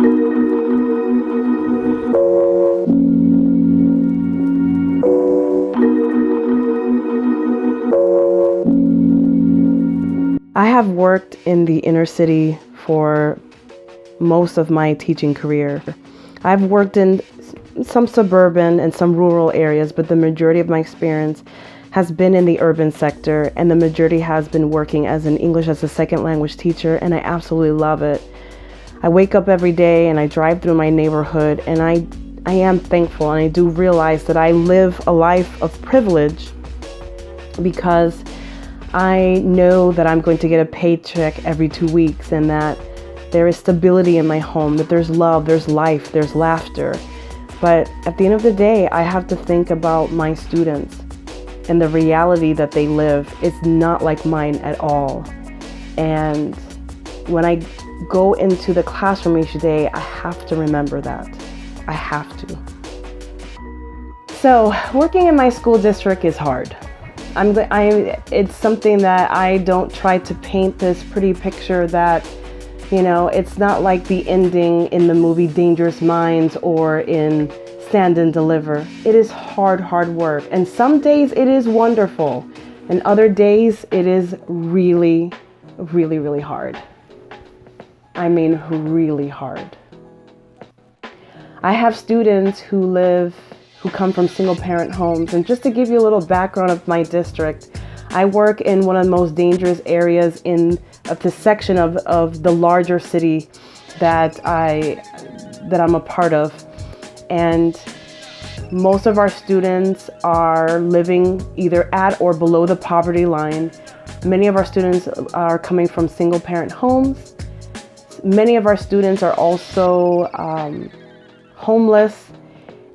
I have worked in the inner city for most of my teaching career. I've worked in some suburban and some rural areas, but the majority of my experience has been in the urban sector, and the majority has been working as an English as a second language teacher, and I absolutely love it. I wake up every day and I drive through my neighborhood, and I am thankful, and I do realize that I live a life of privilege because I know that I'm going to get a paycheck every 2 weeks, and that there is stability in my home, that there's love, there's life, there's laughter. But at the end of the day, I have to think about my students and the reality that they live is not like mine at all. And when I go into the classroom each day, I have to remember that. I have to. So working in my school district is hard. It's something that I don't try to paint this pretty picture that, it's not like the ending in the movie Dangerous Minds or in Stand and Deliver. It is hard work. And some days it is wonderful. And other days it is really, really, really hard. I mean, really hard. I have students who come from single parent homes. And just to give you a little background of my district, I work in one of the most dangerous areas of the section of the larger city that I'm a part of. And most of our students are living either at or below the poverty line. Many of our students are coming from single parent homes. Many of our students are also homeless.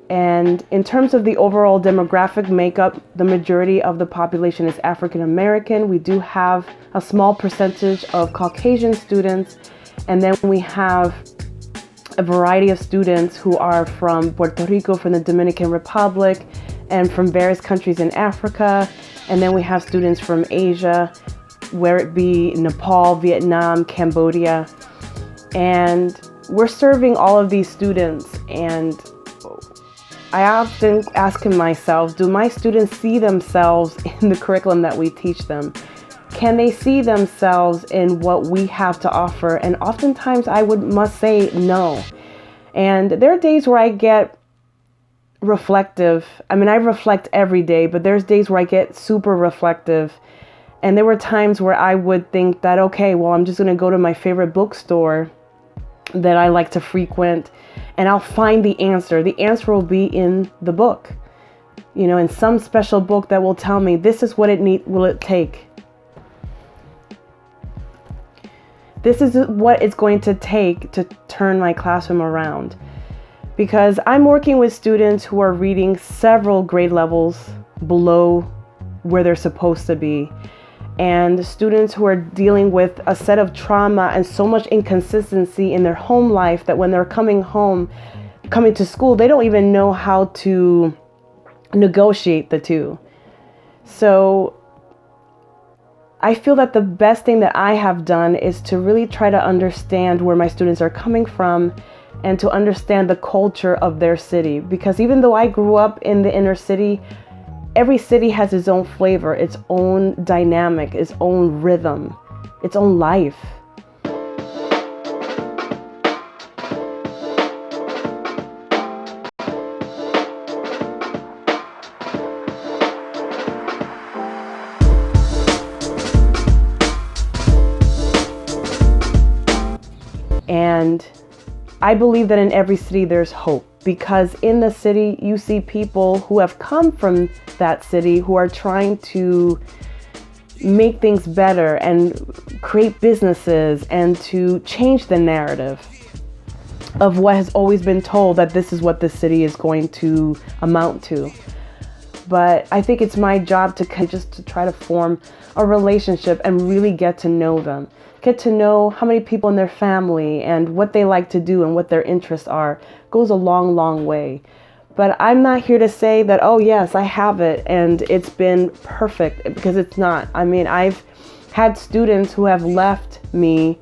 And in terms of the overall demographic makeup, the majority of the population is African American. We do have a small percentage of Caucasian students. And then we have a variety of students who are from Puerto Rico, from the Dominican Republic, and from various countries in Africa. And then we have students from Asia, where it be Nepal, Vietnam, Cambodia. And we're serving all of these students, and I often ask myself, do my students see themselves in the curriculum that we teach them? Can they see themselves in what we have to offer? And oftentimes I must say no. And there are days where I get reflective. I mean, I reflect every day, but there's days where I get super reflective. And there were times where I would think that, okay, well, I'm just going to go to my favorite bookstore that I like to frequent, and I'll find the answer. The answer will be in the book, in some special book that will tell me this is what will it take. This is what it's going to take to turn my classroom around. Because I'm working with students who are reading several grade levels below where they're supposed to be. And students who are dealing with a set of trauma and so much inconsistency in their home life that when they're coming to school, they don't even know how to negotiate the two. So I feel that the best thing that I have done is to really try to understand where my students are coming from and to understand the culture of their city. Because even though I grew up in the inner city, every city has its own flavor, its own dynamic, its own rhythm, its own life. And I believe that in every city there's hope. Because in the city, you see people who have come from that city who are trying to make things better and create businesses and to change the narrative of what has always been told that this is what the city is going to amount to. But I think it's my job to try to form a relationship and really get to know them. Get to know how many people in their family and what they like to do and what their interests are. Goes a long, long way. But I'm not here to say that, oh yes, I have it and it's been perfect, because it's not. I mean, I've had students who have left me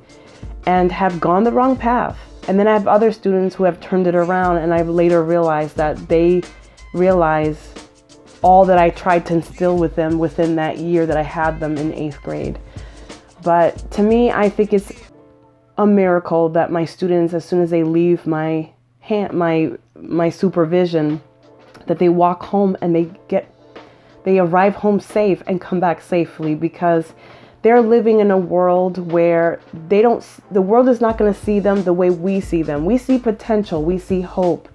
and have gone the wrong path. And then I have other students who have turned it around, and I've later realized that they realize all that I tried to instill with them within that year that I had them in 8th grade. But to me, I think it's a miracle that my students, as soon as they leave my supervision, that they walk home and they arrive home safe and come back safely, because they're living in a world where the world is not going to see them the way we see them. We see potential, we see hope,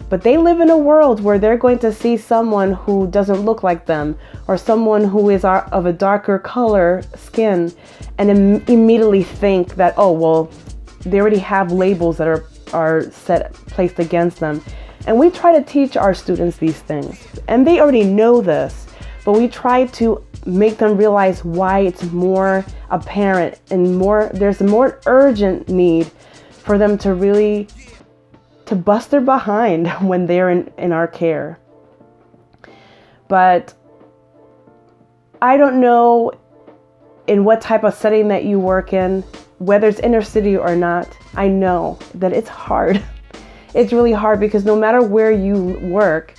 but they live in a world where they're going to see someone who doesn't look like them, or someone who is of a darker color skin, and immediately think that, oh, well, they already have labels that are placed against them. And we try to teach our students these things, and they already know this, but we try to make them realize why it's more apparent and there's a more urgent need for them to really bust their behind when they're in our care. But I don't know in what type of setting that you work in, whether it's inner city or not. I know that it's hard. It's really hard, because no matter where you work,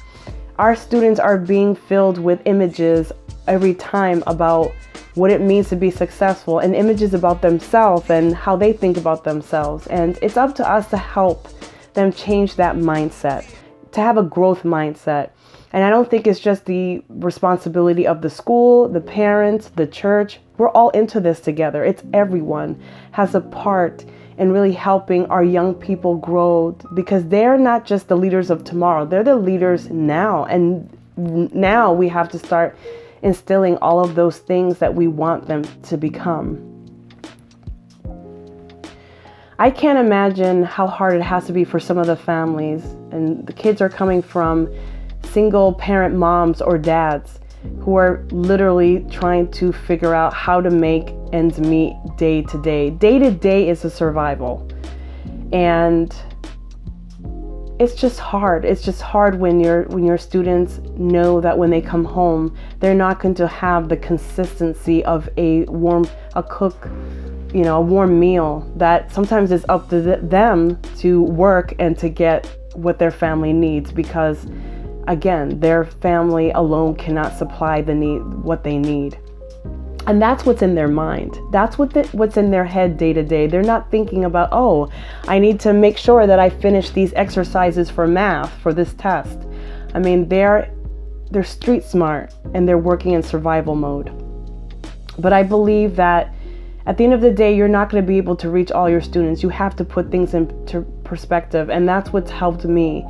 our students are being filled with images every time about what it means to be successful, and images about themselves and how they think about themselves. And it's up to us to help them change that mindset, to have a growth mindset. And I don't think it's just the responsibility of the school, the parents, the church. We're all into this together. It's everyone has a part in really helping our young people grow, because they're not just the leaders of tomorrow, they're the leaders now. And now we have to start instilling all of those things that we want them to become. I can't imagine how hard it has to be for some of the families, and the kids are coming from single parent moms or dads who are literally trying to figure out how to make ends meet day to day. Day to day is a survival. And it's just hard. It's just hard when your students know that when they come home, they're not going to have the consistency of a warm meal, that sometimes it's up to them to work and to get what their family needs, because again, their family alone cannot supply what they need. And that's what's in their mind. That's what's in their head day to day. They're not thinking about, oh, I need to make sure that I finish these exercises for math for this test. I mean, they're street smart, and they're working in survival mode. But I believe that at the end of the day, you're not going to be able to reach all your students. You have to put things into perspective. And that's what's helped me.